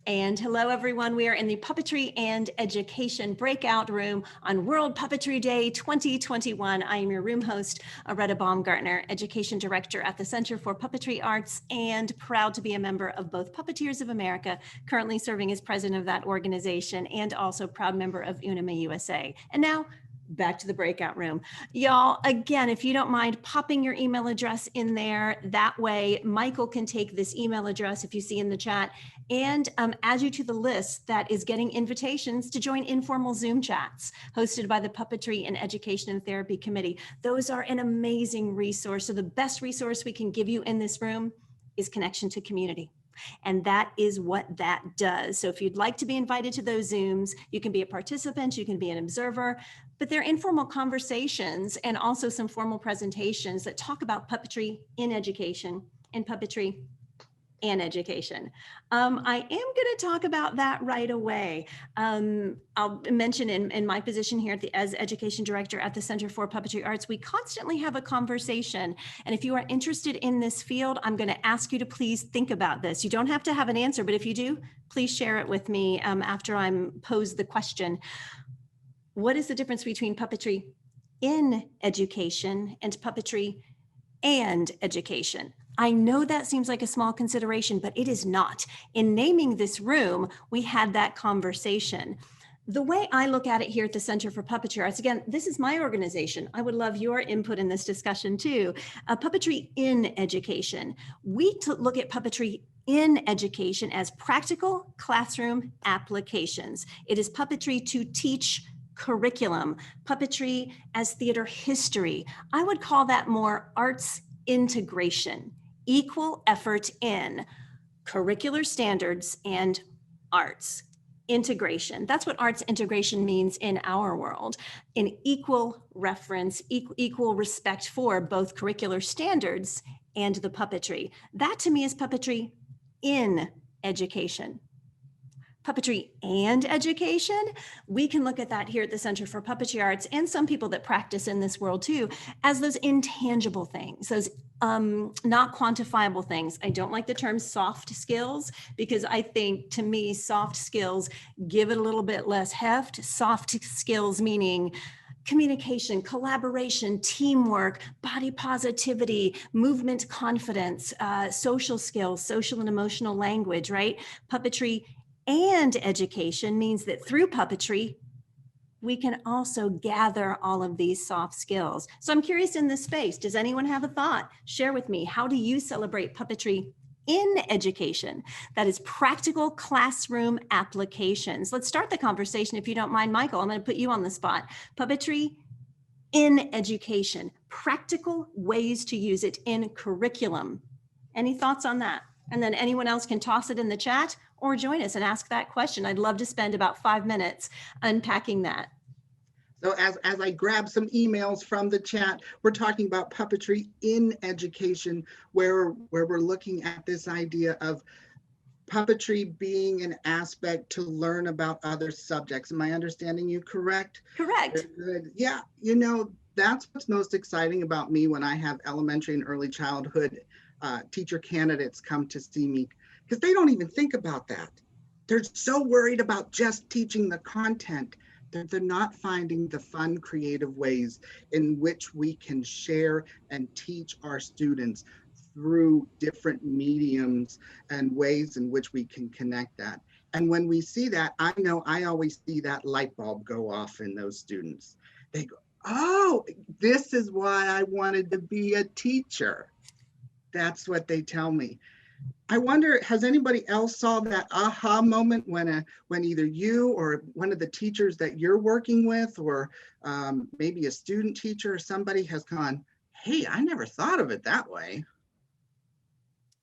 And hello, everyone. We are in the Puppetry and Education breakout room on World Puppetry Day 2021. I am your room host, Aretta Baumgartner, Education Director at the Center for Puppetry Arts, and proud to be a member of both Puppeteers of America, currently serving as president of that organization, and also proud member of UNIMA-USA. And now, back to the breakout room. Y'all, again, if you don't mind popping your email address in there, that way Michael can take this email address if you see in the chat and add you to the list that is getting invitations to join informal Zoom chats hosted by the Puppetry and Education and Therapy Committee. Those are an amazing resource. So the best resource we can give you in this room is connection to community. And that is what that does. So if you'd like to be invited to those Zooms, you can be a participant, you can be an observer, but they're informal conversations and also some formal presentations that talk about puppetry in education and puppetry and education. I am going to talk about that right away. I'll mention in my position here as Education Director at the Center for Puppetry Arts, we constantly have a conversation. And if you are interested in this field, I'm going to ask you to please think about this. You don't have to have an answer, but if you do, please share it with me after I'm posed the question. What is the difference between puppetry in education and puppetry and education? I know that seems like a small consideration, but it is not. In naming this room, we had that conversation. The way I look at it here at the Center for Puppetry Arts, again, this is my organization. I would love your input in this discussion too. Puppetry in education. We look at puppetry in education as practical classroom applications. It is puppetry to teach curriculum, puppetry as theater history. I would call that more arts integration. Equal effort in curricular standards and arts integration. That's what arts integration means in our world. In equal reference, equal respect for both curricular standards and the puppetry. That to me is puppetry in education. Puppetry and education, we can look at that here at the Center for Puppetry Arts and some people that practice in this world too, as those intangible things, those not quantifiable things. I don't like the term soft skills because I think to me, soft skills give it a little bit less heft. Soft skills meaning communication, collaboration, teamwork, body positivity, movement confidence, social skills, social and emotional language, right? Puppetry and education means that through puppetry, we can also gather all of these soft skills. So I'm curious in this space, does anyone have a thought? Share with me, how do you celebrate puppetry in education? That is practical classroom applications. Let's start the conversation if you don't mind, Michael. I'm going to put you on the spot. Puppetry in education, practical ways to use it in curriculum. Any thoughts on that? And then anyone else can toss it in the chat or join us and ask that question. I'd love to spend about 5 minutes unpacking that. So as I grab some emails from the chat, we're talking about puppetry in education, where we're looking at this idea of puppetry being an aspect to learn about other subjects. Am I understanding you correct? Correct. Good. Yeah, you know, that's what's most exciting about me when I have elementary and early childhood teacher candidates come to see me, because they don't even think about that. They're so worried about just teaching the content that they're not finding the fun, creative ways in which we can share and teach our students through different mediums and ways in which we can connect that. And when we see that, I know I always see that light bulb go off in those students. They go, oh, this is why I wanted to be a teacher. That's what they tell me. I wonder, has anybody else saw that aha moment when either you or one of the teachers that you're working with, or maybe a student teacher or somebody has gone, hey, I never thought of it that way.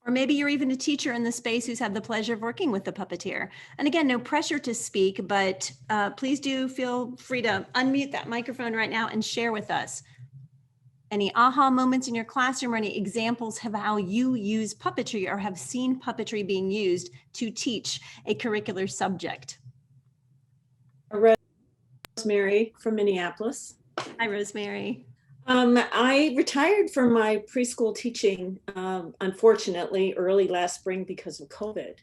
Or maybe you're even a teacher in the space who's had the pleasure of working with the puppeteer. And again, no pressure to speak, but please do feel free to unmute that microphone right now and share with us any aha moments in your classroom or any examples of how you use puppetry or have seen puppetry being used to teach a curricular subject. Rosemary from Minneapolis. Hi, Rosemary. I retired from my preschool teaching, unfortunately, early last spring because of COVID.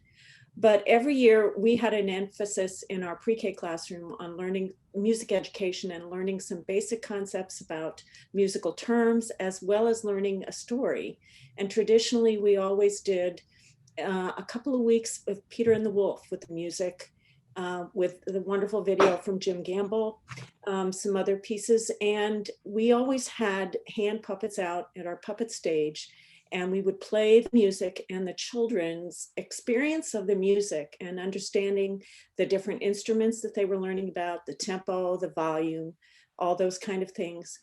But every year we had an emphasis in our pre-K classroom on learning music education and learning some basic concepts about musical terms, as well as learning a story. And traditionally, we always did a couple of weeks of Peter and the Wolf with the music, with the wonderful video from Jim Gamble, some other pieces. And we always had hand puppets out at our puppet stage, and we would play the music, and the children's experience of the music and understanding the different instruments that they were learning about, the tempo, the volume, all those kind of things,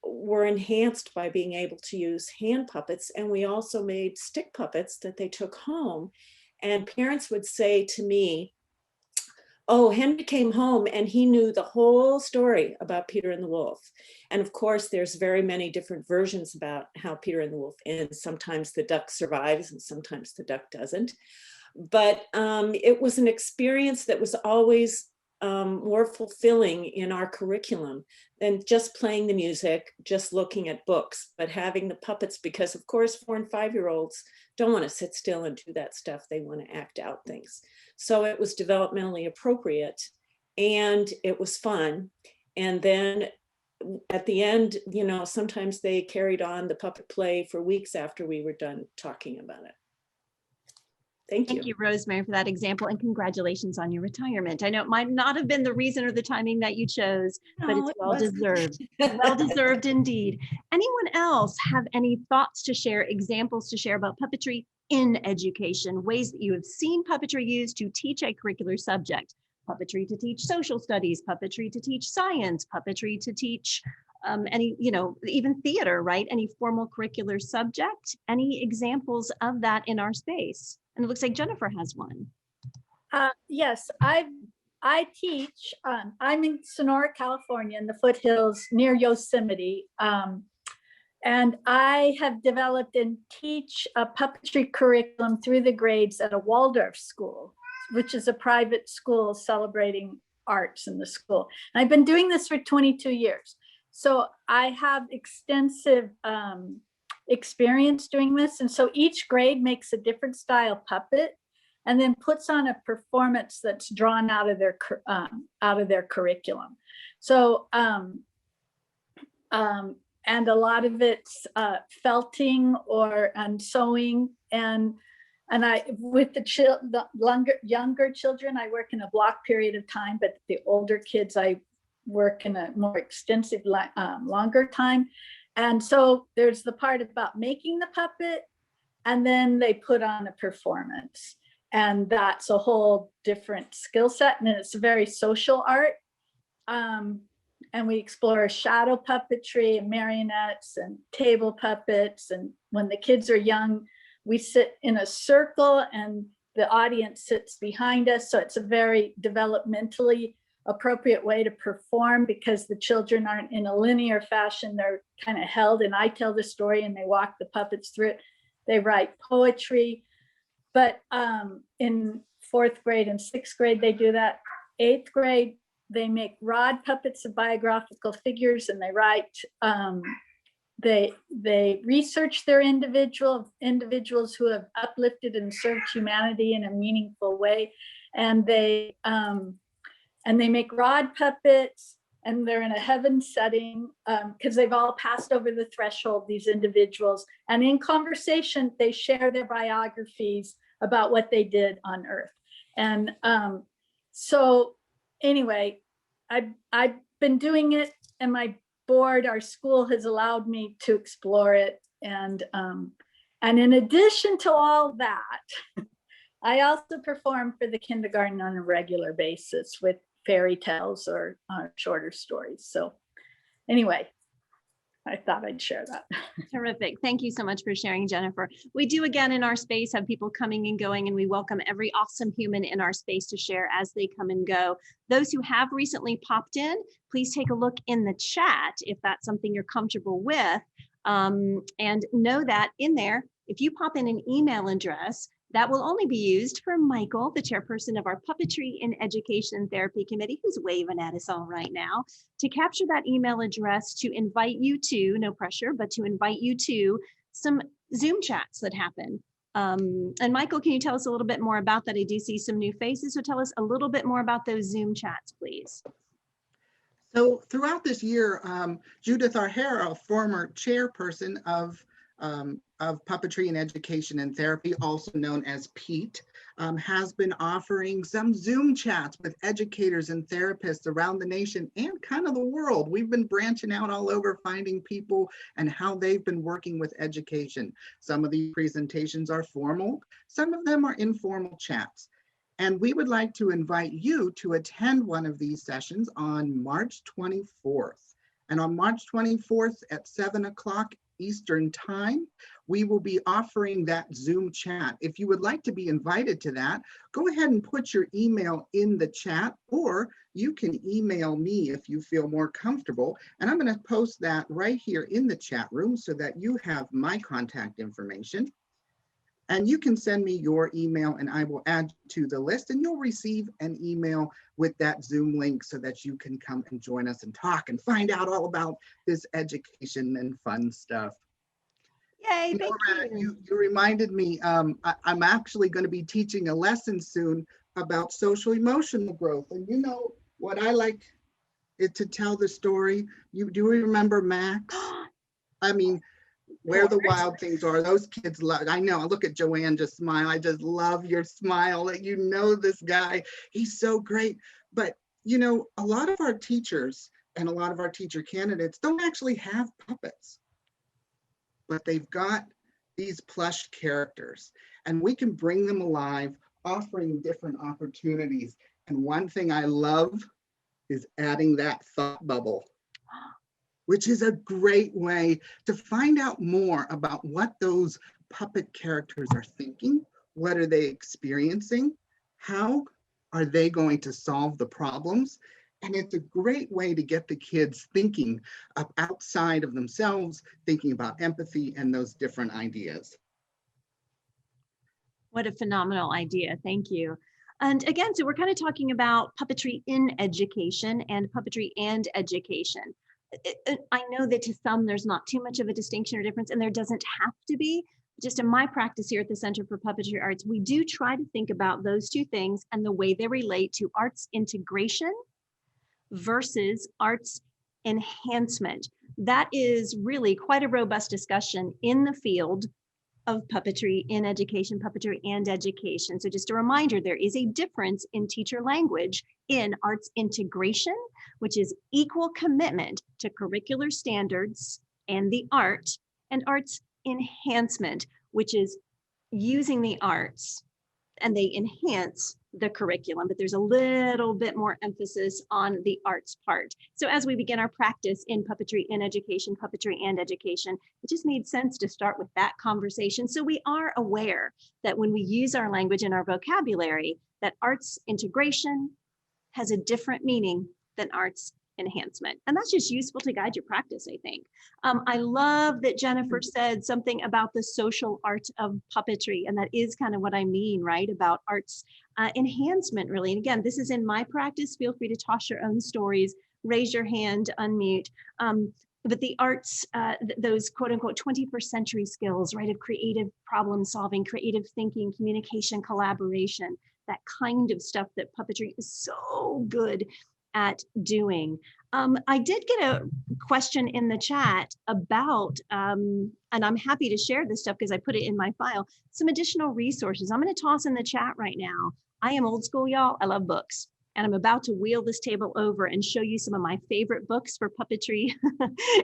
were enhanced by being able to use hand puppets. And we also made stick puppets that they took home. And parents would say to me, oh, Henry came home and he knew the whole story about Peter and the Wolf. And of course, there's very many different versions about how Peter and the Wolf ends. Sometimes the duck survives and sometimes the duck doesn't. But it was an experience that was always more fulfilling in our curriculum than just playing the music, just looking at books, but having the puppets, because of course 4- and 5-year-olds don't want to sit still and do that stuff. They want to act out things. So it was developmentally appropriate and it was fun. And then at the end, you know, sometimes they carried on the puppet play for weeks after we were done talking about it. Thank you. Thank you, Rosemary, for that example, and congratulations on your retirement. I know it might not have been the reason or the timing that you chose, but No, it's it well wasn't. deserved. Well deserved indeed. Anyone else have any thoughts to share, examples to share about puppetry in education, ways that you have seen puppetry used to teach a curricular subject? Puppetry to teach social studies, puppetry to teach science, puppetry to teach any, you know, even theater, right? Any formal curricular subject? Any examples of that in our space? And it looks like Jennifer has one. Yes, I teach. I'm in Sonora, California, in the foothills near Yosemite, and I have developed and teach a puppetry curriculum through the grades at a Waldorf school, which is a private school celebrating arts in the school. And I've been doing this for 22 years, so I have extensive experience doing this. And so each grade makes a different style puppet and then puts on a performance that's drawn out of their curriculum. So and a lot of it's felting and sewing, and I, with the younger children, I work in a block period of time, but the older kids I work in a more extensive longer time. And so there's the part about making the puppet, and then they put on a performance. And that's a whole different skill set. And it's a very social art. And we explore shadow puppetry and marionettes and table puppets. And when the kids are young, we sit in a circle and the audience sits behind us. So it's a very developmentally appropriate way to perform, because the children aren't in a linear fashion. They're kind of held, and I tell the story and they walk the puppets through it. They write poetry. But in 4th grade and 6th grade, they do that. 8th grade, they make rod puppets of biographical figures, and they write, they research their individuals who have uplifted and served humanity in a meaningful way. And they make rod puppets, and they're in a heaven setting because they've all passed over the threshold, these individuals. And in conversation, they share their biographies about what they did on Earth. And so anyway, I've been doing it, and my board, our school, has allowed me to explore it. And in addition to all that, I also perform for the kindergarten on a regular basis with fairy tales or shorter stories. So anyway, I thought I'd share that. Terrific. Thank you so much for sharing, Jennifer. We do, again, in our space, have people coming and going, and we welcome every awesome human in our space to share as they come and go. Those who have recently popped in, please take a look in the chat if that's something you're comfortable with. And know that in there, if you pop in an email address, that will only be used for Michael, the chairperson of our Puppetry in Education Therapy Committee, who's waving at us all right now, to capture that email address to invite you to, no pressure, but to invite you to some Zoom chats that happen And Michael, can you tell us a little bit more about that? I do see some new faces, so tell us a little bit more about those Zoom chats, please. So throughout this year, Judith O'Hara, a former chairperson of Puppetry and Education and Therapy, also known as PETE, has been offering some Zoom chats with educators and therapists around the nation and kind of the world. We've been branching out all over, finding people and how they've been working with education. Some of these presentations are formal, some of them are informal chats. And we would like to invite you to attend one of these sessions on March 24th. And on March 24th at 7 o'clock Eastern Time, we will be offering that Zoom chat. If you would like to be invited to that, go ahead and put your email in the chat, or you can email me if you feel more comfortable. And I'm going to post that right here in the chat room so that you have my contact information. And you can send me your email and I will add to the list, and you'll receive an email with that Zoom link so that you can come and join us and talk and find out all about this education and fun stuff. Yay, thank you. You reminded me, I'm actually going to be teaching a lesson soon about social emotional growth. And you know what I like it to tell the story. Do you remember Max? I mean, Where the Wild Things Are. Those kids love, I know, I look at Joanne just smile. I just love your smile that you know this guy. He's so great. But, you know, a lot of our teachers and a lot of our teacher candidates don't actually have puppets, but they've got these plush characters and we can bring them alive, offering different opportunities. And one thing I love is adding that thought bubble, which is a great way to find out more about what those puppet characters are thinking. What are they experiencing? How are they going to solve the problems? And it's a great way to get the kids thinking outside of themselves, thinking about empathy and those different ideas. What a phenomenal idea. Thank you. And again, so we're kind of talking about puppetry in education and puppetry and education. I know that to some there's not too much of a distinction or difference, and there doesn't have to be. Just in my practice here at the Center for Puppetry Arts, we do try to think about those two things and the way they relate to arts integration versus arts enhancement. That is really quite a robust discussion in the field of puppetry in education, puppetry and education. So just a reminder, there is a difference in teacher language in arts integration, which is equal commitment to curricular standards and the art, and arts enhancement, which is using the arts and they enhance the curriculum, but there's a little bit more emphasis on the arts part. So as we begin our practice in puppetry in education, puppetry and education, it just made sense to start with that conversation. So we are aware that when we use our language and our vocabulary, that arts integration has a different meaning than arts enhancement. And that's just useful to guide your practice, I think. I love that Jennifer said something about the social art of puppetry, and that is kind of what I mean, right? About arts enhancement, really. And again, this is in my practice. Feel free to toss your own stories, raise your hand, unmute. But the arts, those quote unquote 21st century skills, right, of creative problem solving, creative thinking, communication, collaboration, that kind of stuff that puppetry is so good at doing. I did get a question in the chat about, and I'm happy to share this stuff because I put it in my file, some additional resources. I'm going to toss in the chat right now. I am old school, y'all. I love books. And I'm about to wheel this table over and show you some of my favorite books for puppetry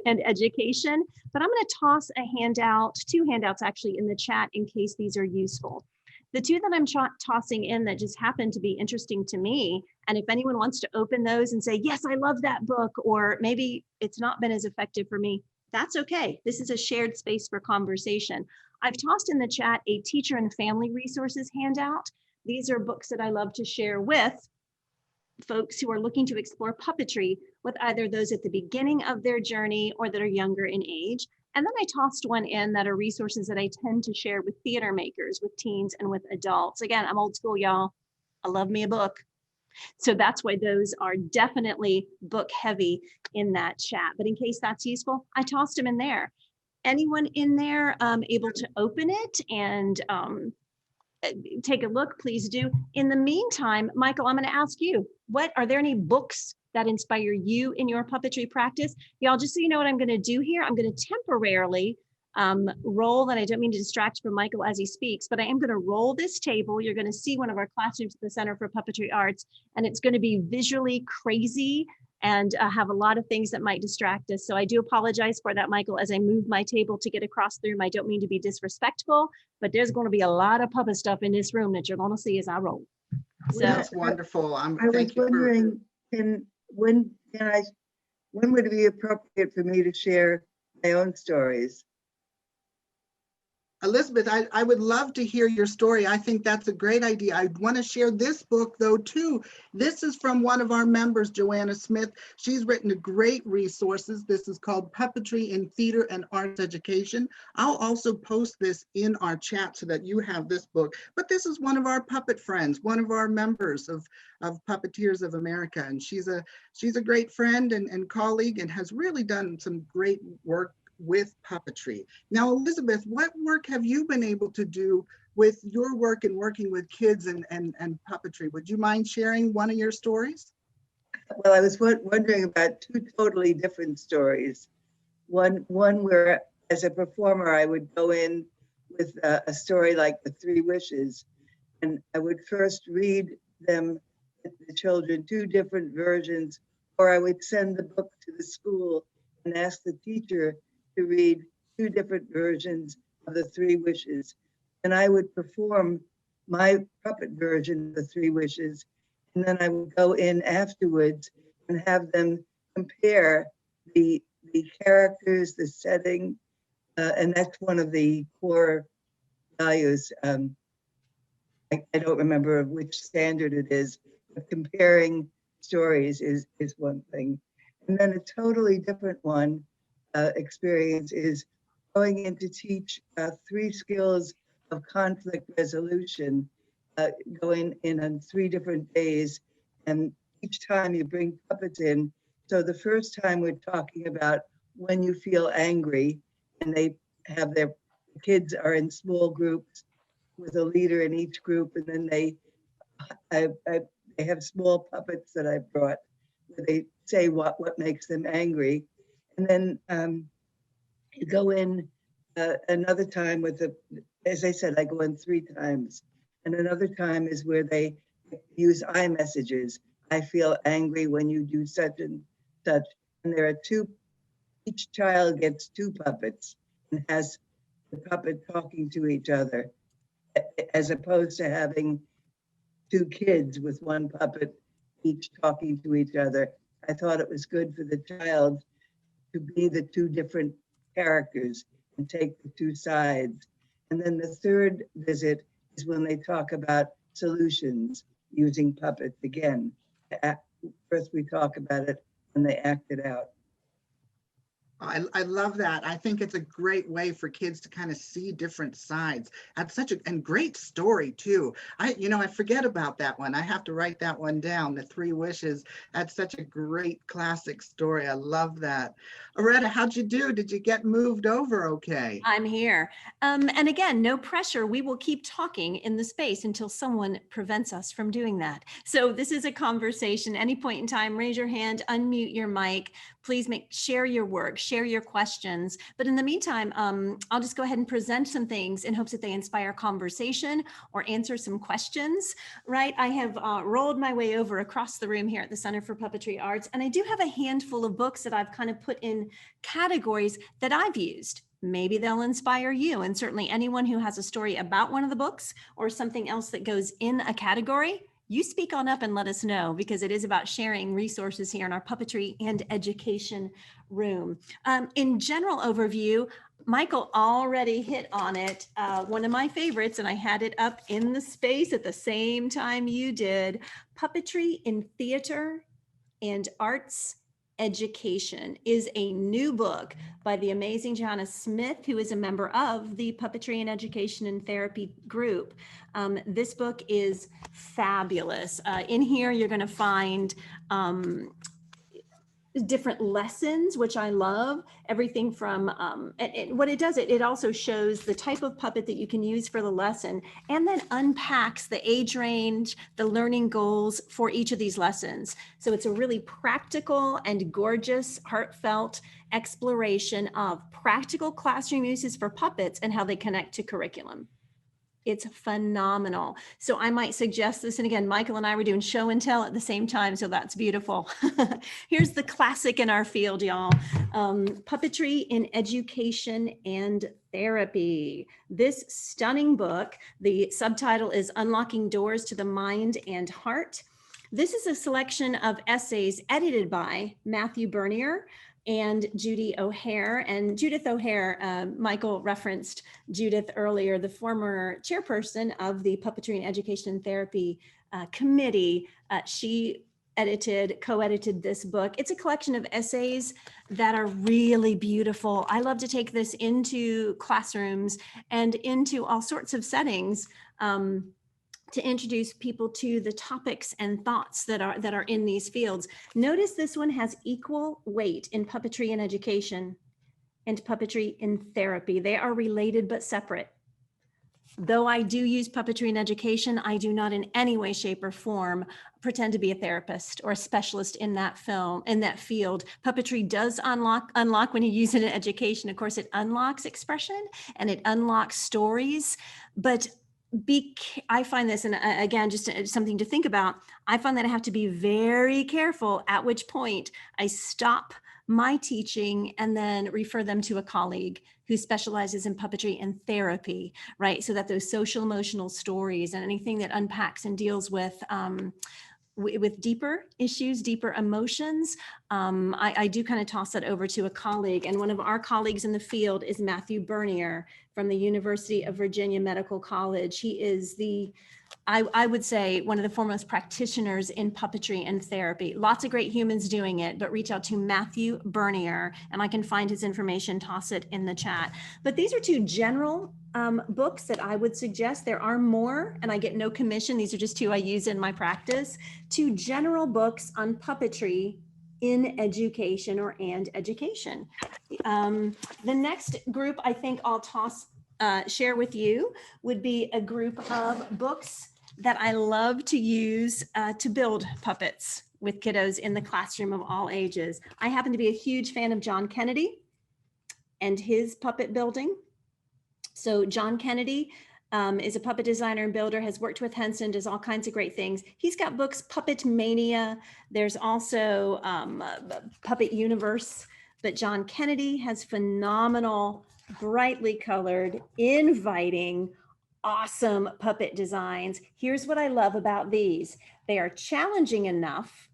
and education. But I'm going to toss a handout, two handouts actually, in the chat in case these are useful. The two that I'm tossing in that just happened to be interesting to me, and if anyone wants to open those and say, yes, I love that book, or maybe it's not been as effective for me, that's okay. This is a shared space for conversation. I've tossed in the chat a teacher and family resources handout. These are books that I love to share with folks who are looking to explore puppetry, with either those at the beginning of their journey or that are younger in age. And then I tossed one in that are resources that I tend to share with theater makers, with teens and with adults. Again, I'm old school, y'all. I love me a book. So that's why those are definitely book heavy in that chat. But in case that's useful, I tossed them in there. anyone in there able to open it and take a look, please do. In the meantime, Michael, I'm going to ask you, are there any books that inspire you in your puppetry practice? Y'all, just so you know what I'm going to do here, I'm going to temporarily roll, and I don't mean to distract from Michael as he speaks, but I am going to roll this table. You're going to see one of our classrooms at the Center for Puppetry Arts, and it's going to be visually crazy and have a lot of things that might distract us. So I do apologize for that, Michael, as I move my table to get across the room. I don't mean to be disrespectful, but there's going to be a lot of puppet stuff in this room that you're going to see as I roll. So That's wonderful. I was wondering, when would it be appropriate for me to share my own stories? Elizabeth, I would love to hear your story. I think that's a great idea. I want to share this book though too. This is from one of our members, Joanna Smith. She's written a great resources. This is called Puppetry in Theater and Arts Education. I'll also post this in our chat so that you have this book. But this is one of our puppet friends, one of our members of Puppeteers of America. And she's a great friend and colleague and has really done some great work with puppetry. Now, Elizabeth, what work have you been able to do with your work and working with kids and puppetry? Would you mind sharing one of your stories? Well, I was wondering about two totally different stories. One where, as a performer, I would go in with a story like The Three Wishes, and I would first read them, the children, two different versions, or I would send the book to the school and ask the teacher to read two different versions of The Three Wishes. And I would perform my puppet version of The Three Wishes. And then I would go in afterwards and have them compare the characters, the setting, and that's one of the core values. I don't remember which standard it is, but comparing stories is one thing. And then a totally different one experience is going in to teach 3 skills of conflict resolution, going in on 3 different days, and each time you bring puppets in. So the first time we're talking about when you feel angry, and they have the kids are in small groups with a leader in each group, and then they have small puppets that I brought where they say what makes them angry. And then you go in another time with as I said, I go in 3 times. And another time is where they use iMessages. I feel angry when you do such and such. And there are 2, each child gets 2 puppets and has the puppet talking to each other, as opposed to having 2 kids with 1 puppet each talking to each other. I thought it was good for the child to be the 2 different characters and take the 2 sides. And then the third visit is when they talk about solutions using puppets again. First we talk about it and they act it out. I love that. I think it's a great way for kids to kind of see different sides. That's such a great story too. I forget about that one. I have to write that one down, The Three Wishes. That's such a great classic story. I love that. Aretta, how'd you do? Did you get moved over okay? I'm here. And again, no pressure. We will keep talking in the space until someone prevents us from doing that. So this is a conversation. Any point in time, raise your hand, unmute your mic. Please share your work, share your questions. But in the meantime, I'll just go ahead and present some things in hopes that they inspire conversation or answer some questions, right? I have rolled my way over across the room here at the Center for Puppetry Arts, and I do have a handful of books that I've kind of put in categories that I've used. Maybe they'll inspire you, and certainly anyone who has a story about one of the books or something else that goes in a category, you speak on up and let us know, because it is about sharing resources here in our puppetry and education room. In general overview, Michael already hit on it. One of my favorites, and I had it up in the space at the same time you did, Puppetry in Theater and Arts Education is a new book by the amazing Joanne Smith, who is a member of the Puppetry and Education and Therapy group. This book is fabulous. In here, you're going to find different lessons, which I love. Everything from, and what it does, it also shows the type of puppet that you can use for the lesson, and then unpacks the age range, the learning goals for each of these lessons. So it's a really practical and gorgeous, heartfelt exploration of practical classroom uses for puppets and how they connect to curriculum. It's phenomenal. So I might suggest this. And again, Michael and I were doing show and tell at the same time. So that's beautiful. Here's the classic in our field, y'all. Puppetry in Education and Therapy. This stunning book, the subtitle is Unlocking Doors to the Mind and Heart. This is a selection of essays edited by Matthew Bernier and Judy O'Hare. And Judith O'Hare, Michael referenced Judith earlier, the former chairperson of the Puppetry and Education and Therapy Committee. She co-edited this book. It's a collection of essays that are really beautiful. I love to take this into classrooms and into all sorts of settings to introduce people to the topics and thoughts that are in these fields. Notice this one has equal weight in puppetry and education and puppetry in therapy. They are related but separate. Though I do use puppetry in education, I do not in any way, shape, or form pretend to be a therapist or a specialist in that field. Puppetry does unlock when you use it in education. Of course, it unlocks expression and it unlocks stories, but I find this, and again, just something to think about, I find that I have to be very careful at which point I stop my teaching and then refer them to a colleague who specializes in puppetry and therapy, right? So that those social emotional stories and anything that unpacks and deals with deeper issues, deeper emotions, I do kind of toss that over to a colleague. And one of our colleagues in the field is Matthew Bernier from the University of Virginia Medical College. He is I would say, one of the foremost practitioners in puppetry and therapy. Lots of great humans doing it, but reach out to Matthew Bernier, and I can find his information, toss it in the chat. But these are two general books that I would suggest. There are more, and I get no commission. These are just two I use in my practice. Two general books on puppetry in education and education. The next group I think I'll share with you would be a group of books that I love to use to build puppets with kiddos in the classroom of all ages. I happen to be a huge fan of John Kennedy and his puppet building. So John Kennedy is a puppet designer and builder, has worked with Henson, does all kinds of great things. He's got books, Puppet Mania. There's also Puppet Universe, but John Kennedy has phenomenal, brightly colored, inviting, awesome puppet designs. Here's what I love about these. They are challenging enough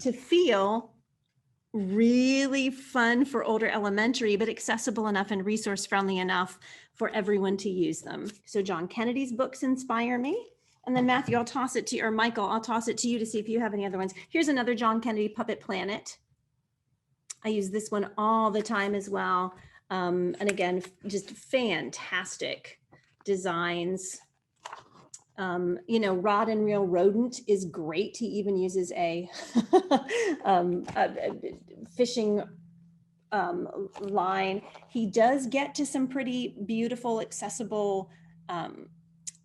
to feel really fun for older elementary, but accessible enough and resource friendly enough for everyone to use them. So John Kennedy's books inspire me. And then Matthew, I'll toss it to you, or Michael, I'll toss it to you to see if you have any other ones. Here's another John Kennedy, Puppet Planet. I use this one all the time as well. And again, just fantastic designs. Rod and Reel Rodent is great. He even uses a fishing line. He does get to some pretty beautiful, accessible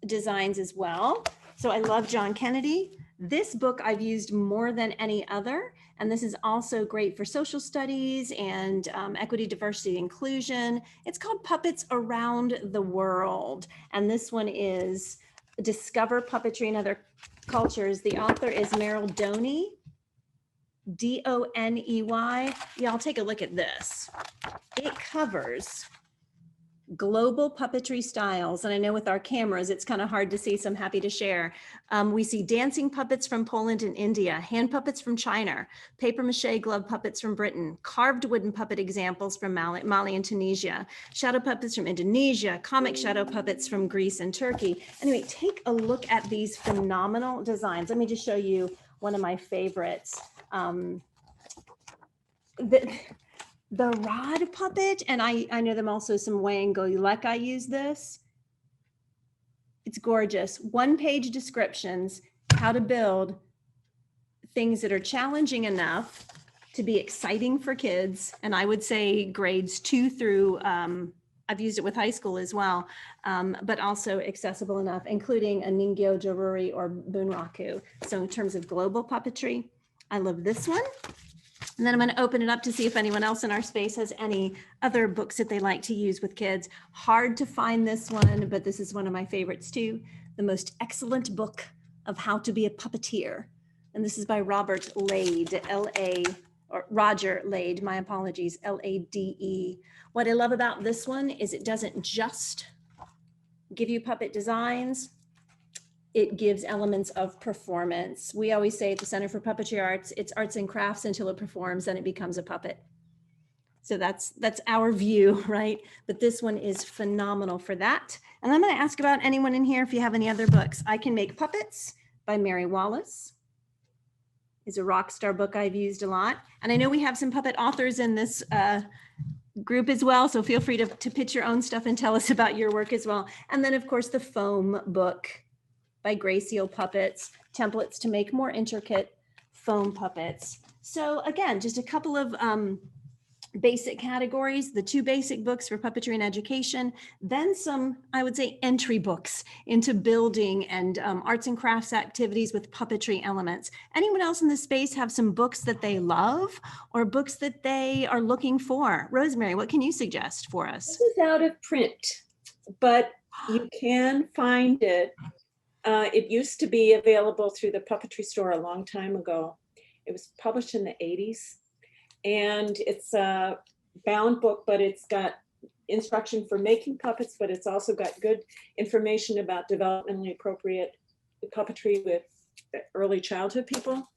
designs as well. So I love John Kennedy. This book I've used more than any other, and this is also great for social studies and equity, diversity, inclusion. It's called Puppets Around the World, and this one is Discover Puppetry in Other Cultures. The author is Meryl Doney, D-O-N-E-Y. Y'all take a look at this. It covers global puppetry styles. And I know with our cameras, it's kind of hard to see, so I'm happy to share. We see dancing puppets from Poland and India, hand puppets from China, paper mache glove puppets from Britain, carved wooden puppet examples from Mali and Tunisia, shadow puppets from Indonesia, comic shadow puppets from Greece and Turkey. Anyway, take a look at these phenomenal designs. Let me just show you one of my favorites. The rod puppet, and I know them also some Wangolek. I use this. It's gorgeous. One-page descriptions, how to build things that are challenging enough to be exciting for kids. And I would say grades 2 through, I've used it with high school as well, but also accessible enough, including a Ningyo Joruri or Bunraku. So in terms of global puppetry, I love this one. And then I'm going to open it up to see if anyone else in our space has any other books that they like to use with kids. Hard to find this one, but this is one of my favorites too. The Most Excellent Book of How to Be a Puppeteer. And this is by Robert Lade, or Roger Lade, my apologies, L-A-D-E. What I love about this one is it doesn't just give you puppet designs, it gives elements of performance. We always say at the Center for Puppetry Arts, it's arts and crafts until it performs, then it becomes a puppet. So that's our view, right? But this one is phenomenal for that. And I'm going to ask about anyone in here if you have any other books. I Can Make Puppets by Mary Wallace is a rock star book I've used a lot. And I know we have some puppet authors in this group as well, so feel free to pitch your own stuff and tell us about your work as well. And then of course the Foam book by Gracie Puppets, templates to make more intricate foam puppets. So again, just a couple of basic categories, the 2 basic books for puppetry and education, then some, I would say, entry books into building and arts and crafts activities with puppetry elements. Anyone else in this space have some books that they love or books that they are looking for? Rosemary, what can you suggest for us? This is out of print, but you can find it. It used to be available through the puppetry store a long time ago. It was published in the 80s. And it's a bound book, but it's got instruction for making puppets, but it's also got good information about developmentally appropriate puppetry with early childhood people.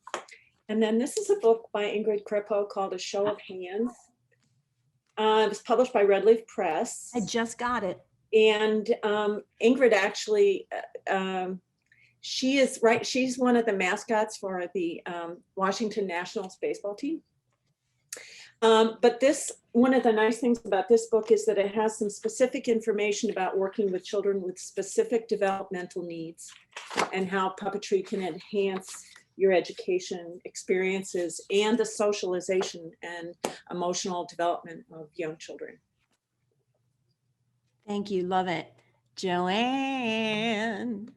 And then this is a book by Ingrid Crepeau called A Show of Hands. It was published by Red Leaf Press. I just got it. And Ingrid actually, she's one of the mascots for the Washington Nationals baseball team. But one of the nice things about this book is that it has some specific information about working with children with specific developmental needs and how puppetry can enhance your education experiences and the socialization and emotional development of young children. Thank you, love it. Joanne.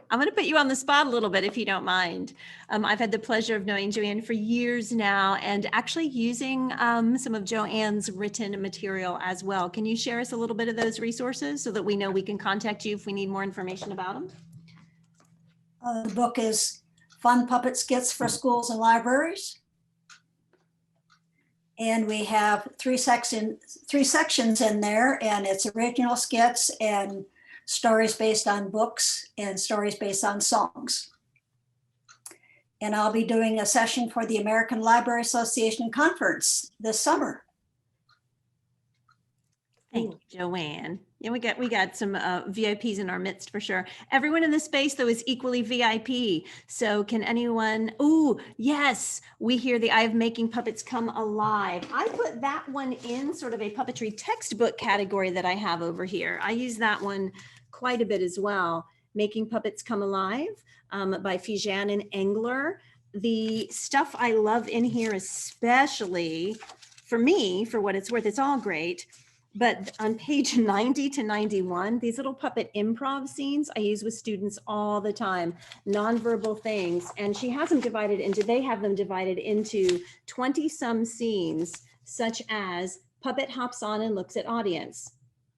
I'm going to put you on the spot a little bit, if you don't mind. I've had the pleasure of knowing Joanne for years now and actually using some of Joanne's written material as well. Can you share us a little bit of those resources so that we know we can contact you if we need more information about them? The book is Fun Puppet Skits for Schools and Libraries. And we have three sections in there, and it's original skits and stories based on books and stories based on songs. And I'll be doing a session for the American Library Association conference this summer. Thank you, Joanne. Yeah, we got some VIPs in our midst for sure. Everyone in this space though is equally VIP. So can anyone, oh yes, we hear the Eye of Making Puppets Come Alive. I put that one in sort of a puppetry textbook category that I have over here. I use that one quite a bit as well. Making Puppets Come Alive by Fijan and Engler. The stuff I love in here, especially for me, for what it's worth, it's all great. But on page 90 to 91, these little puppet improv scenes I use with students all the time, nonverbal things. And she has them divided into, they have them divided into 20 some scenes, such as puppet hops on and looks at audience.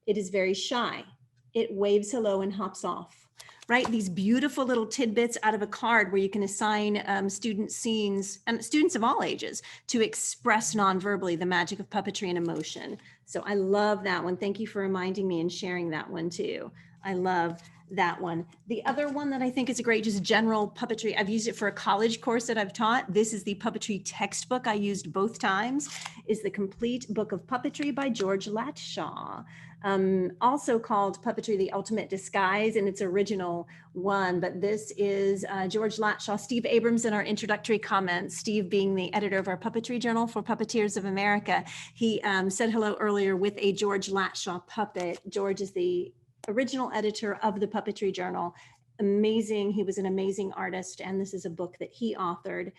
It is very shy. It waves hello and hops off, right? These beautiful little tidbits out of a card where you can assign student scenes and students of all ages to express non-verbally the magic of puppetry and emotion. So I love that one. Thank you for reminding me and sharing that one too. I love that one. The other one that I think is a great, just general puppetry, I've used it for a college course that I've taught. This is the puppetry textbook I used both times, is The Complete Book of Puppetry by George Latshaw. Also called Puppetry, the Ultimate Disguise in its original one, but this is George Latshaw, Steve Abrams in our introductory comments, Steve being the editor of our Puppetry Journal for Puppeteers of America. He said hello earlier with a George Latshaw puppet. George is the original editor of the Puppetry Journal. Amazing, he was an amazing artist, and this is a book that he authored.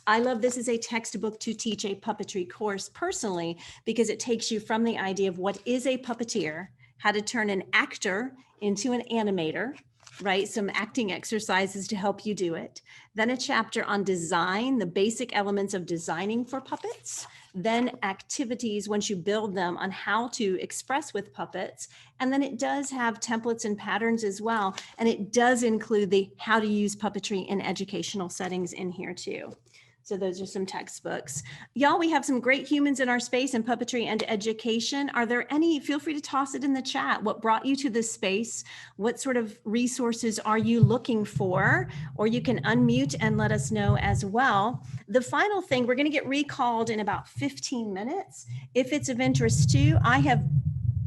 I love this as a textbook to teach a puppetry course personally, because it takes you from the idea of what is a puppeteer, how to turn an actor into an animator, right? Some acting exercises to help you do it. Then a chapter on design, the basic elements of designing for puppets. Then activities once you build them on how to express with puppets. And then it does have templates and patterns as well. And it does include the how to use puppetry in educational settings in here too. So those are some textbooks. Y'all, we have some great humans in our space in puppetry and education. Are there any? Feel free to toss it in the chat. What brought you to this space? What sort of resources are you looking for? Or you can unmute and let us know as well. The final thing, we're going to get recalled in about 15 minutes. If it's of interest to you, I have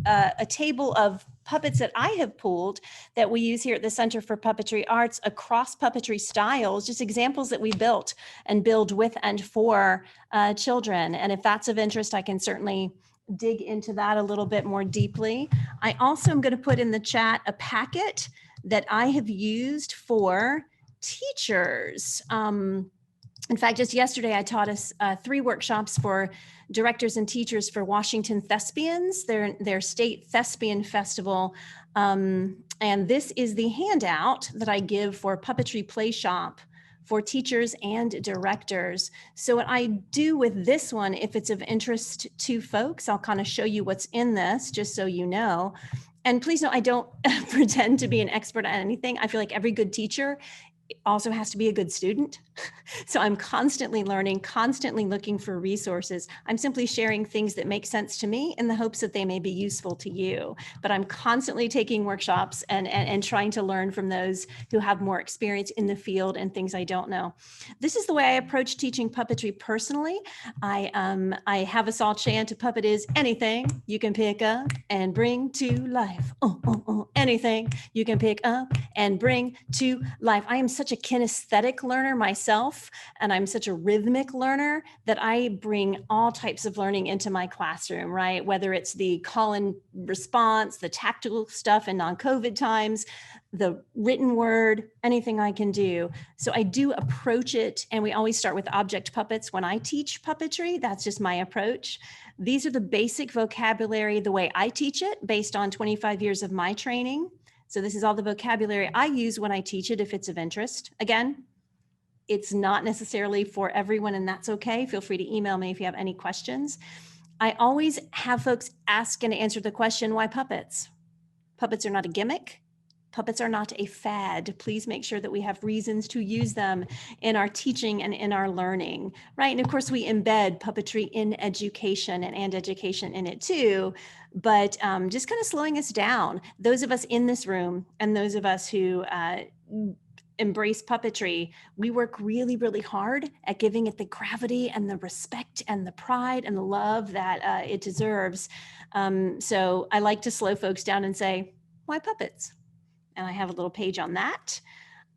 a table of puppets that I have pulled that we use here at the Center for Puppetry Arts across puppetry styles, just examples that we built and build with and for children. And if that's of interest, I can certainly dig into that a little bit more deeply. I also am going to put in the chat a packet that I have used for teachers. In fact, just yesterday, I taught us 3 workshops for directors and teachers for Washington Thespians, their state thespian festival. And this is the handout that I give for Puppetry Play Shop for teachers and directors. So what I do with this one, if it's of interest to folks, I'll kind of show you what's in this, just so you know. And please know, I don't pretend to be an expert at anything. I feel like every good teacher also has to be a good student. So I'm constantly learning, constantly looking for resources. I'm simply sharing things that make sense to me in the hopes that they may be useful to you. But I'm constantly taking workshops and trying to learn from those who have more experience in the field and things I don't know. This is the way I approach teaching puppetry personally. I have us all chant, a puppet is anything you can pick up and bring to life. Anything you can pick up and bring to life. I am such a kinesthetic learner myself, and I'm such a rhythmic learner that I bring all types of learning into my classroom, right? Whether it's the call and response, the tactical stuff in non-COVID times, the written word, anything I can do. So I do approach it, and we always start with object puppets when I teach puppetry. That's just my approach. These are the basic vocabulary, the way I teach it based on 25 years of my training. So this is all the vocabulary I use when I teach it, if it's of interest. Again, it's not necessarily for everyone, and that's okay. Feel free to email me if you have any questions. I always have folks ask and answer the question, why puppets? Puppets are not a gimmick. Puppets are not a fad. Please make sure that we have reasons to use them in our teaching and in our learning, right? And of course, we embed puppetry in education and education in it too, but just kind of slowing us down. Those of us in this room and those of us who embrace puppetry, we work really, really hard at giving it the gravity and the respect and the pride and the love that it deserves. So I like to slow folks down and say, why puppets? And I have a little page on that.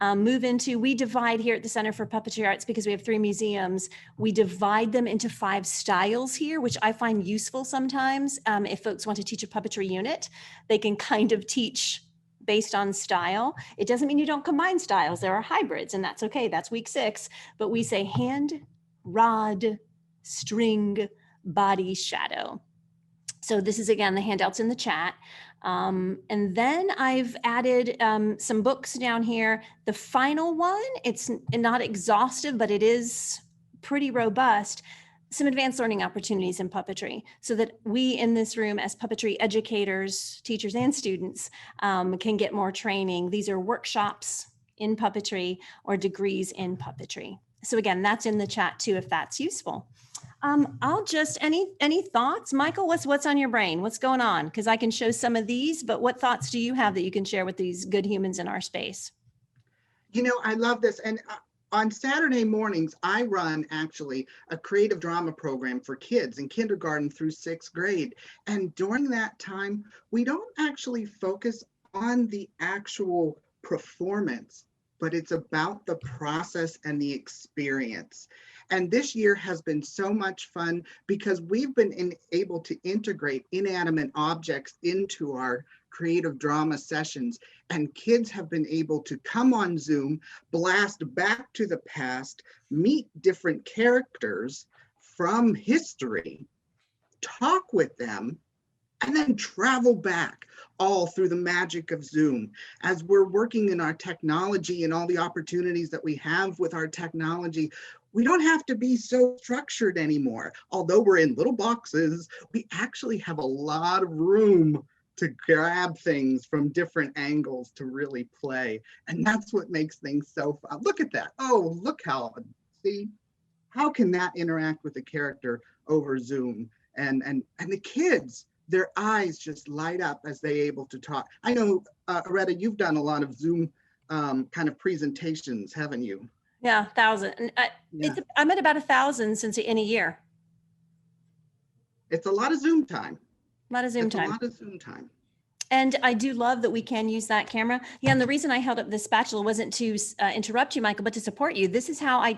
Move into, we divide here at the Center for Puppetry Arts, because we have 3 museums, we divide them into 5 styles here, which I find useful sometimes. If folks want to teach a puppetry unit, they can kind of teach based on style. It doesn't mean you don't combine styles. There are hybrids, and that's okay. That's week 6. But we say hand, rod, string, body, shadow. So this is, again, the handouts in the chat. And then I've added some books down here. The final one, it's not exhaustive, but it is pretty robust. Some advanced learning opportunities in puppetry, so that we in this room as puppetry educators, teachers and students can get more training. These are workshops in puppetry or degrees in puppetry. So again, that's in the chat too, if that's useful. I'll just, any thoughts? Michael, what's on your brain? What's going on? Because I can show some of these, but what thoughts do you have that you can share with these good humans in our space? You know, I love this. And on Saturday mornings, I run actually a creative drama program for kids in kindergarten through 6th grade. And during that time, we don't actually focus on the actual performance, but it's about the process and the experience. And this year has been so much fun because we've been able to integrate inanimate objects into our creative drama sessions, and kids have been able to come on Zoom, blast back to the past, meet different characters from history, talk with them, and then travel back, all through the magic of Zoom. As we're working in our technology and all the opportunities that we have with our technology, we don't have to be so structured anymore. Although we're in little boxes, we actually have a lot of room to grab things from different angles to really play. And that's what makes things so fun. Look at that. Oh, look how, see, how can that interact with the character over Zoom? And the kids, their eyes just light up as they're able to talk. I know, Aretta, you've done a lot of Zoom kind of presentations, haven't you? Yeah, 1,000. I'm at about 1,000 since in a year. It's a lot of Zoom time. A lot of Zoom It's time. a lot of Zoom time. And I do love that we can use that camera. Yeah, and the reason I held up this spatula wasn't to interrupt you, Michael, but to support you. This is how I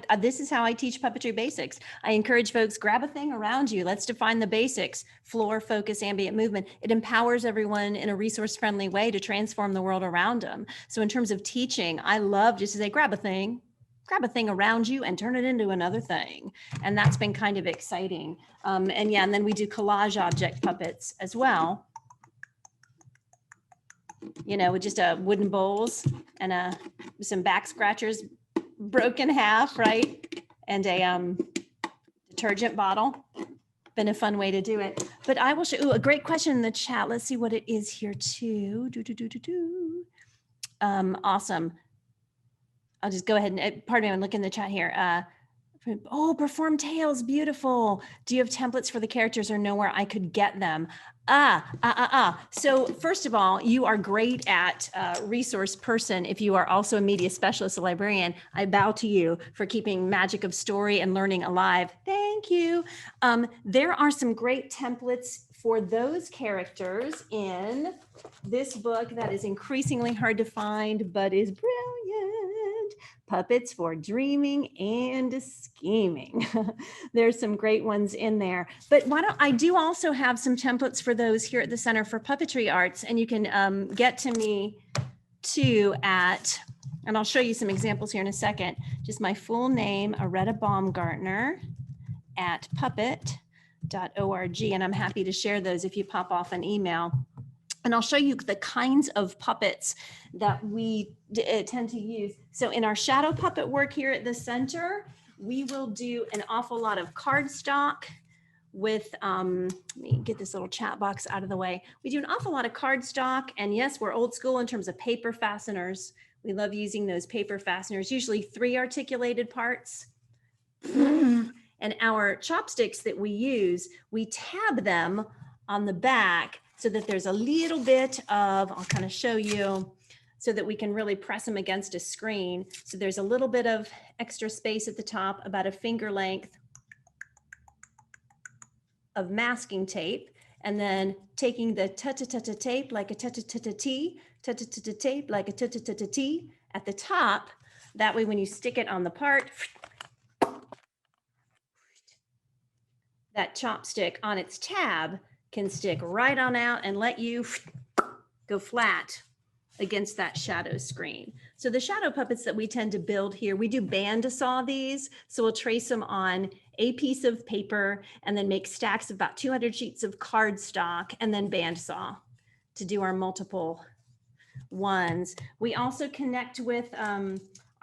teach puppetry basics. I encourage folks, grab a thing around you. Let's define the basics: floor, focus, ambient movement. It empowers everyone in a resource-friendly way to transform the world around them. So in terms of teaching, I love just to say, grab a thing around you and turn it into another thing. And that's been kind of exciting. And yeah, and then we do collage object puppets as well. You know, with just wooden bowls and some back scratchers broken half, right? And a detergent bottle. Been a fun way to do it. But I will show you a great question in the chat. Let's see what it is here too. Awesome. I'll just go ahead and, pardon me, I'm looking in the chat here. Oh, perform tales, beautiful. Do you have templates for the characters or know where I could get them? So first of all, you are great at resource person. If you are also a media specialist, a librarian, I bow to you for keeping magic of story and learning alive. Thank you. There are some great templates for those characters in this book that is increasingly hard to find, but is brilliant. Puppets for Dreaming and Scheming. There's some great ones in there, but I do also have some templates for those here at the Center for Puppetry Arts, and you can get to me too at, and I'll show you some examples here in a second, just my full name, Aretta Baumgartner at puppet.org, and I'm happy to share those if you pop off an email. And I'll show you the kinds of puppets that we tend to use. So in our shadow puppet work here at the center, we will do an awful lot of cardstock with, let me get this little chat box out of the way. We do an awful lot of cardstock, and yes, we're old school in terms of paper fasteners. We love using those paper fasteners, usually 3 articulated parts. And our chopsticks that we use, we tab them on the back so that there's a little bit of, I'll kind of show you, so that we can really press them against a screen. So there's a little bit of extra space at the top, about a finger length of masking tape, and then taking the ta-ta-ta-ta tape like a ta-ta-ta-ta-tee, ta-ta-ta-ta tape like a ta-ta-ta-ta-tee at the top. That way when you stick it on the part, that chopstick on its tab can stick right on out and let you go flat against that shadow screen. So the shadow puppets that we tend to build here, we do band saw these. So we'll trace them on a piece of paper and then make stacks of about 200 sheets of cardstock and then band saw to do our multiple ones. We also connect with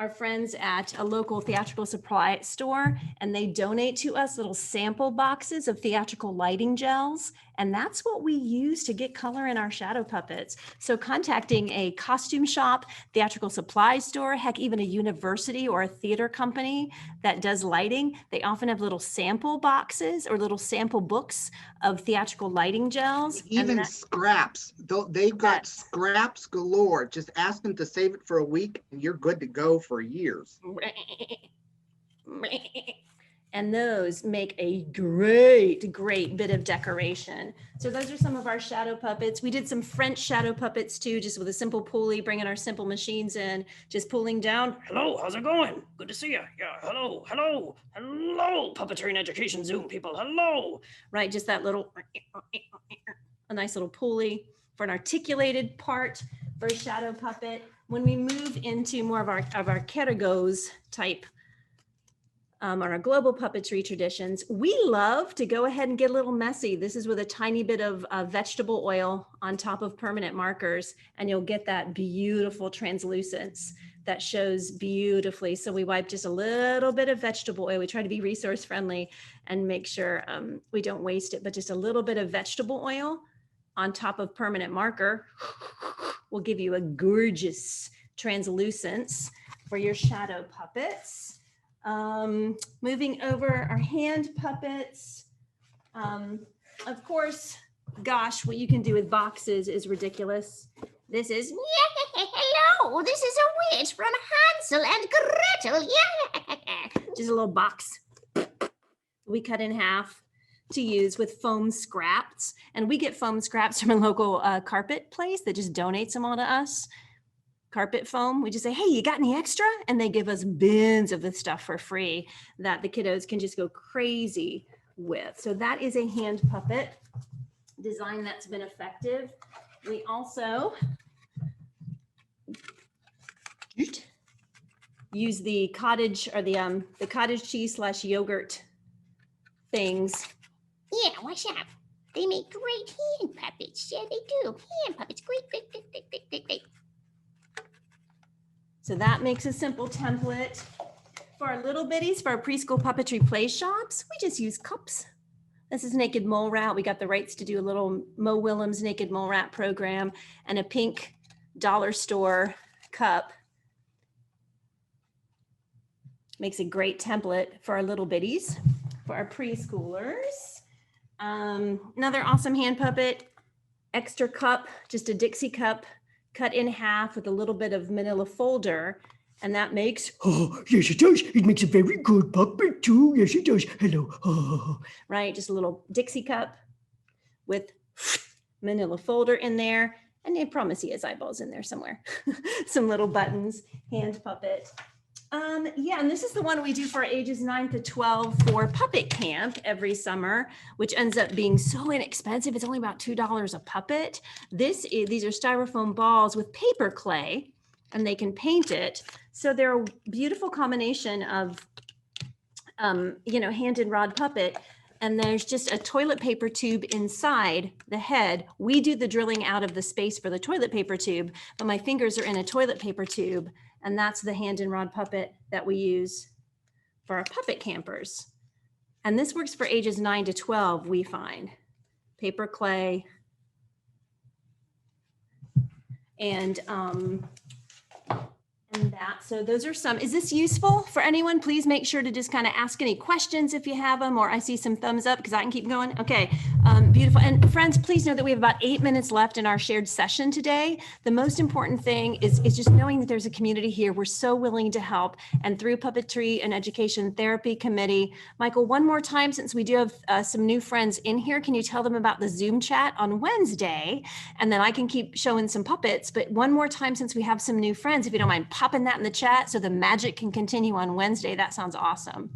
our friends at a local theatrical supply store, and they donate to us little sample boxes of theatrical lighting gels. And that's what we use to get color in our shadow puppets. So contacting a costume shop, theatrical supply store, heck, even a university or a theater company that does lighting, they often have little sample boxes or little sample books of theatrical lighting gels. Even scraps, they've got scraps galore. Just ask them to save it for a week and you're good to go for years. And those make a great bit of decoration. So those are some of our shadow puppets. We did some French shadow puppets too, just with a simple pulley, bringing our simple machines in, just pulling down. Hello, how's it going? Good to see you. Yeah, hello, Puppetry and Education Zoom people, hello. Right, just that little, a nice little pulley. for an articulated part for a shadow puppet. When we move into more of our categos type on our global puppetry traditions, we love to go ahead and get a little messy. This is with a tiny bit of vegetable oil on top of permanent markers, and you'll get that beautiful translucence that shows beautifully. So we wipe just a little bit of vegetable oil. We try to be resource friendly and make sure we don't waste it, but just a little bit of vegetable oil on top of permanent marker will give you a gorgeous translucence for your shadow puppets. Moving over our hand puppets. Of course, gosh, what you can do with boxes is ridiculous. This is, yeah, hello, this is a witch from Hansel and Gretel, yeah. Just a little box we cut in half to use with foam scraps. And we get foam scraps from a local carpet place that just donates them all to us. Carpet foam. We just say, hey, you got any extra? And they give us bins of this stuff for free that the kiddos can just go crazy with. So that is a hand puppet design that's been effective. We also use the cottage or the cottage cheese / yogurt things. Yeah, watch out. They make great hand puppets. Yeah, they do. Hand puppets, great. So that makes a simple template. For our little bitties, for our preschool puppetry play shops, we just use cups. This is Naked Mole Rat. We got the rights to do a little Mo Willems Naked Mole Rat program and a pink dollar store cup. Makes a great template for our little bitties, for our preschoolers. Another awesome hand puppet, extra cup, just a Dixie cup, cut in half with a little bit of manila folder, and that makes, oh, yes it does. It makes a very good puppet too. Yes it does. Hello. Oh. Right, just a little Dixie cup with manila folder in there, and I promise he has eyeballs in there somewhere. Some little buttons, hand puppet. Yeah, and this is the one we do for ages 9 to 12 for puppet camp every summer, which ends up being so inexpensive. It's only about $2 a puppet. These are styrofoam balls with paper clay, and they can paint it. So they're a beautiful combination of, hand and rod puppet. And there's just a toilet paper tube inside the head. We do the drilling out of the space for the toilet paper tube, but my fingers are in a toilet paper tube. And that's the hand and rod puppet that we use for our puppet campers. And this works for ages 9 to 12, we find. Paper clay. And that, so those are some. Is this useful for anyone? Please make sure to just kind of ask any questions if you have them, or I see some thumbs up because I can keep going. Okay, beautiful. And friends, please know that we have about 8 minutes left in our shared session today. The most important thing is just knowing that there's a community here. We're so willing to help. And through Puppetry and Education Therapy Committee, Michael, one more time, since we do have some new friends in here, can you tell them about the Zoom chat on Wednesday? And then I can keep showing some puppets, but one more time, since we have some new friends, if you don't mind popping that in the chat so the magic can continue on Wednesday. That sounds awesome.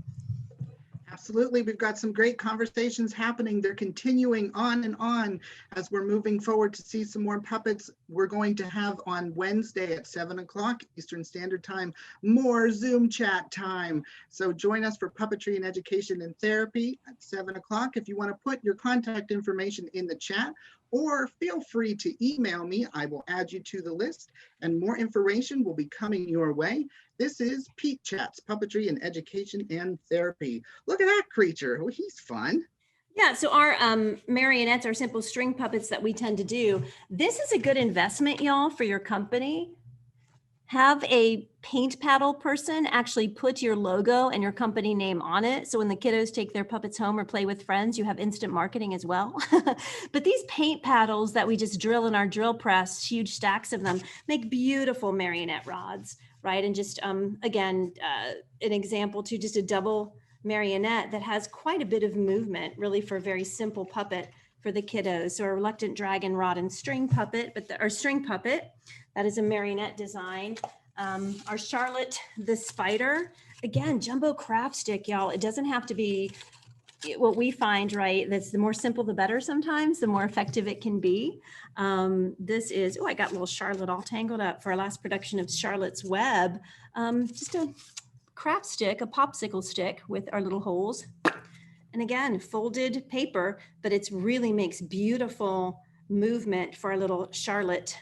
Absolutely. We've got some great conversations happening. They're continuing on and on as we're moving forward to see some more puppets. We're going to have on Wednesday at 7 o'clock Eastern Standard Time, more Zoom chat time. So join us for Puppetry and Education and Therapy at 7 o'clock. If you want to put your contact information in the chat, or feel free to email me. I will add you to the list, and more information will be coming your way. This is Pete Chats, Puppetry and Education and Therapy. Look at that creature. Oh, he's fun. Yeah, so our marionettes, our simple string puppets that we tend to do, this is a good investment, y'all, for your company. Have a paint paddle person actually put your logo and your company name on it. So when the kiddos take their puppets home or play with friends, you have instant marketing as well. But these paint paddles that we just drill in our drill press, huge stacks of them, make beautiful marionette rods, right? And just, again, an example to just a double marionette that has quite a bit of movement, really, for a very simple puppet for the kiddos. So a reluctant dragon rod and string puppet, our string puppet, that is a marionette design. Our Charlotte the spider, again, jumbo craft stick, y'all. It doesn't have to be what we find, right, that's the more simple, the better sometimes, the more effective it can be. This is, oh, I got little Charlotte all tangled up for our last production of Charlotte's Web. Just a craft stick, a popsicle stick with our little holes. And again, folded paper, but it really makes beautiful movement for our little Charlotte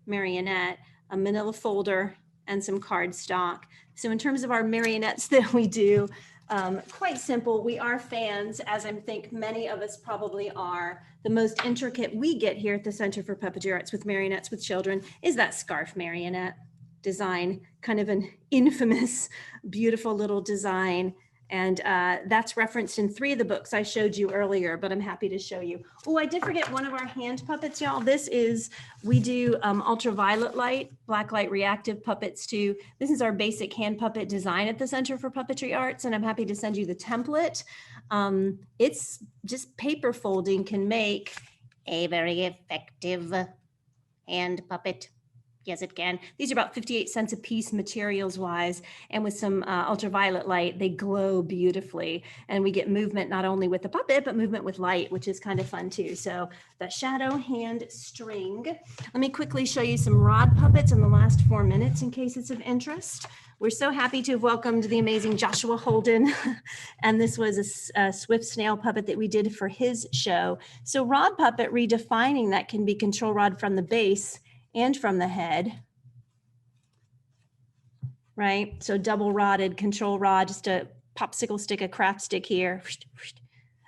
marionette, a manila folder, and some cardstock. So in terms of our marionettes that we do, quite simple. We are fans, as I think many of us probably are. The most intricate we get here at the Center for Puppetry Arts with marionettes with children is that scarf marionette design, kind of an infamous, beautiful little design. And that's referenced in 3 of the books I showed you earlier, but I'm happy to show you. Oh, I did forget one of our hand puppets, y'all. This is, we do ultraviolet light, black light reactive puppets too. This is our basic hand puppet design at the Center for Puppetry Arts, and I'm happy to send you the template. It's just paper folding can make a very effective hand puppet. Yes, it can. These are about 58 cents a piece materials wise, and with some ultraviolet light, they glow beautifully. And we get movement not only with the puppet, but movement with light, which is kind of fun too. So the shadow hand string. Let me quickly show you some rod puppets in the last 4 minutes in case it's of interest. We're so happy to have welcomed the amazing Joshua Holden. And this was a swift snail puppet that we did for his show. So rod puppet, redefining that, can be control rod from the base and from the head, right? So double rodded control rod, just a popsicle stick, a craft stick here.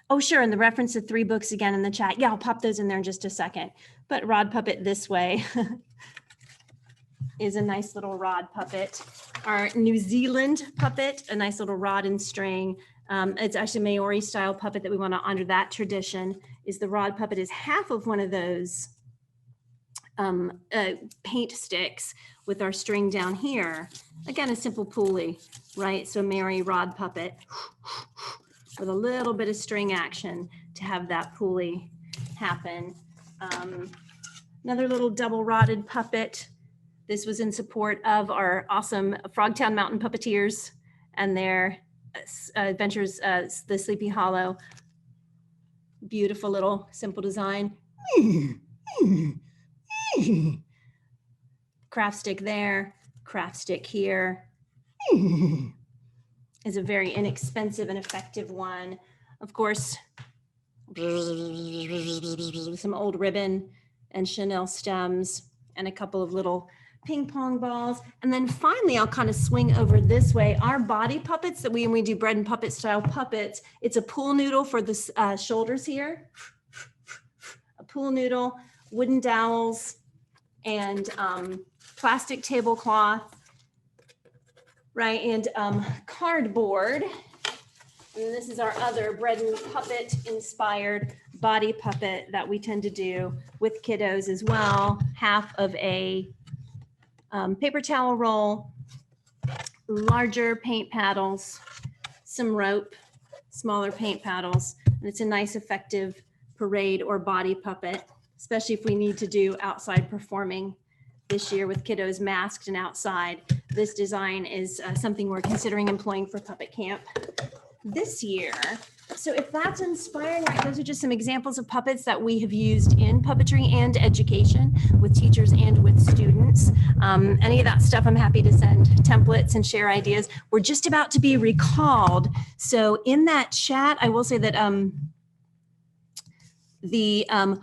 Oh, sure, and the reference to 3 books again in the chat. Yeah, I'll pop those in there in just a second. But rod puppet this way is a nice little rod puppet. Our New Zealand puppet, a nice little rod and string. It's actually Maori style puppet that we want to honor that tradition. Is the rod puppet is half of one of those paint sticks with our string down here. Again, a simple pulley, right? So Mary rod puppet with a little bit of string action to have that pulley happen. Another little double rodded puppet. This was in support of our awesome Frogtown Mountain Puppeteers and their adventures, the Sleepy Hollow. Beautiful little simple design. Craft stick there, craft stick here is a very inexpensive and effective one. Of course, some old ribbon and Chanel stems and a couple of little ping pong balls. And then finally, I'll kind of swing over this way. Our body puppets that when we do bread and puppet style puppets, it's a pool noodle for the shoulders here, a pool noodle, wooden dowels, and plastic tablecloth, right, and cardboard. And this is our other bread and puppet inspired body puppet that we tend to do with kiddos as well. Half of a paper towel roll, larger paint paddles, some rope, smaller paint paddles, and it's a nice effective parade or body puppet, especially if we need to do outside performing this year with kiddos masked and outside. This design is something we're considering employing for puppet camp this year. So if that's inspiring, right, those are just some examples of puppets that we have used in puppetry and education with teachers and with students. Any of that stuff, I'm happy to send templates and share ideas. We're just about to be recalled. So in that chat, I will say that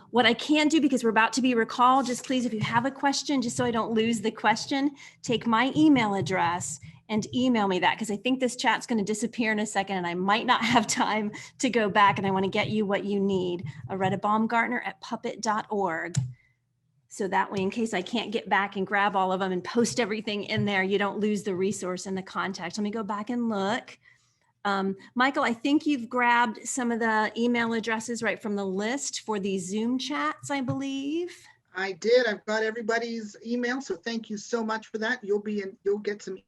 what I can do, because we're about to be recalled, just please, if you have a question, just so I don't lose the question, take my email address and email me that, because I think this chat's going to disappear in a second and I might not have time to go back, and I want to get you what you need. Aretta Baumgartner at puppet.org. So that way, in case I can't get back and grab all of them and post everything in there, you don't lose the resource and the contact. Let me go back and look. Michael, I think you've grabbed some of the email addresses right from the list for these Zoom chats, I believe. I did. I've got everybody's email, so thank you so much for that. You'll get some